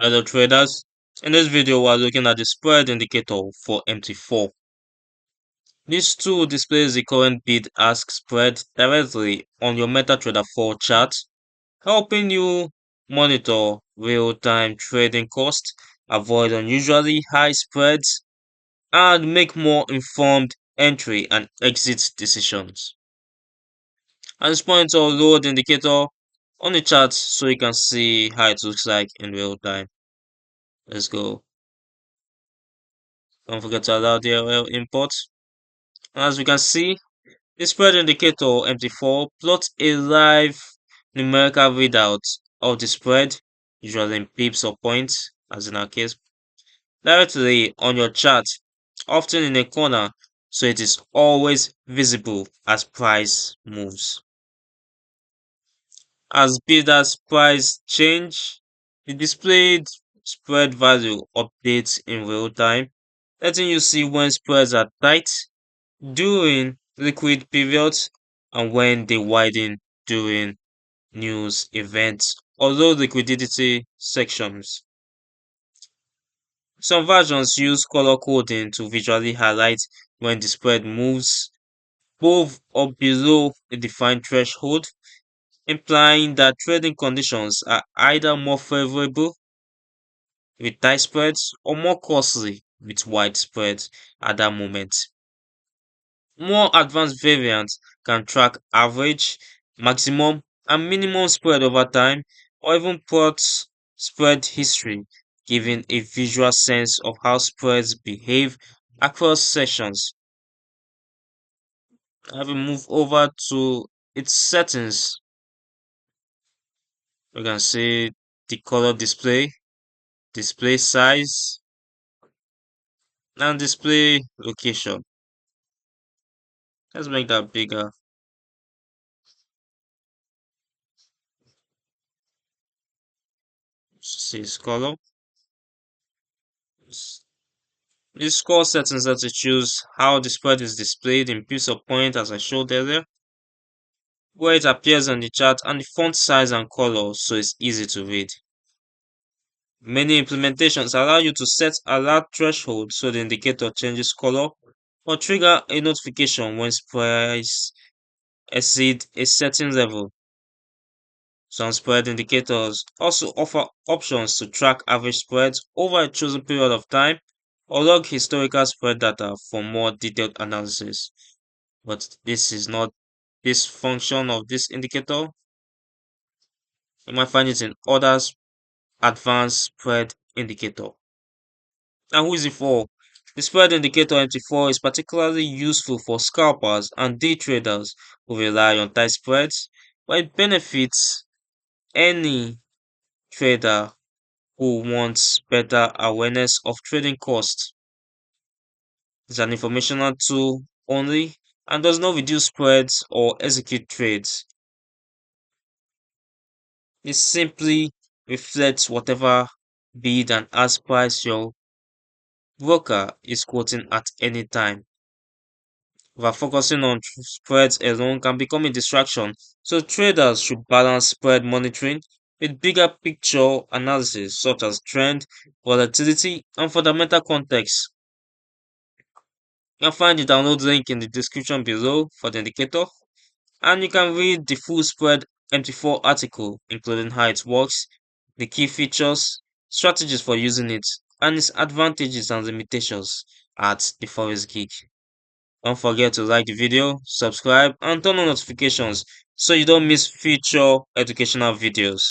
Hello traders, in this video we are looking at the spread indicator for MT4. This tool displays the current bid-ask spread directly on your MetaTrader 4 chart, helping you monitor real-time trading costs, avoid unusually high spreads, and make more informed entry and exit decisions. And this point to load indicator on the chart so you can see how it looks like in real time. Let's go. Don't forget to allow the DLL import. As we can see, the spread indicator MT4 plots a live numerical readout of the spread, usually in pips or points, as in our case, directly on your chart, often in a corner, so it is always visible as price moves. As bidder's price change, the displayed spread value updates in real time, letting you see when spreads are tight during liquid periods and when they widen during news events or low liquidity sections. Some versions use color coding to visually highlight when the spread moves above or below a defined threshold, implying that trading conditions are either more favorable with tight spreads or more costly with wide spreads at that moment. More advanced variants can track average, maximum, and minimum spread over time, or even plot spread history, giving a visual sense of how spreads behave across sessions. I will move over to its settings. We can see the color display, display size, and display location. Let's make that bigger. See its color. These score settings let you choose how the spread is displayed in piece or point as I showed earlier, where it appears on the chart, and the font size and color so it's easy to read. Many implementations allow you to set alert threshold so the indicator changes color or trigger a notification when price exceed a certain level. Some spread indicators also offer options to track average spreads over a chosen period of time or log historical spread data for more detailed analysis. But this is not this function of this indicator. You might find it in others advanced spread indicator. And who is it for? The spread indicator MT4 is particularly useful for scalpers and day traders who rely on tight spreads, but it benefits any trader who wants better awareness of trading costs. It's an informational tool only and does not reduce spreads or execute trades. It simply reflects whatever bid and ask price your broker is quoting at any time. Over focusing on spreads alone can become a distraction, so traders should balance spread monitoring with bigger picture analysis such as trend, volatility, and fundamental context. You can find the download link in the description below for the indicator, and you can read the full spread MT4 article, including how it works, the key features, strategies for using it, and its advantages and limitations at the Forex Geek. Don't forget to like the video, subscribe, and turn on notifications so you don't miss future educational videos.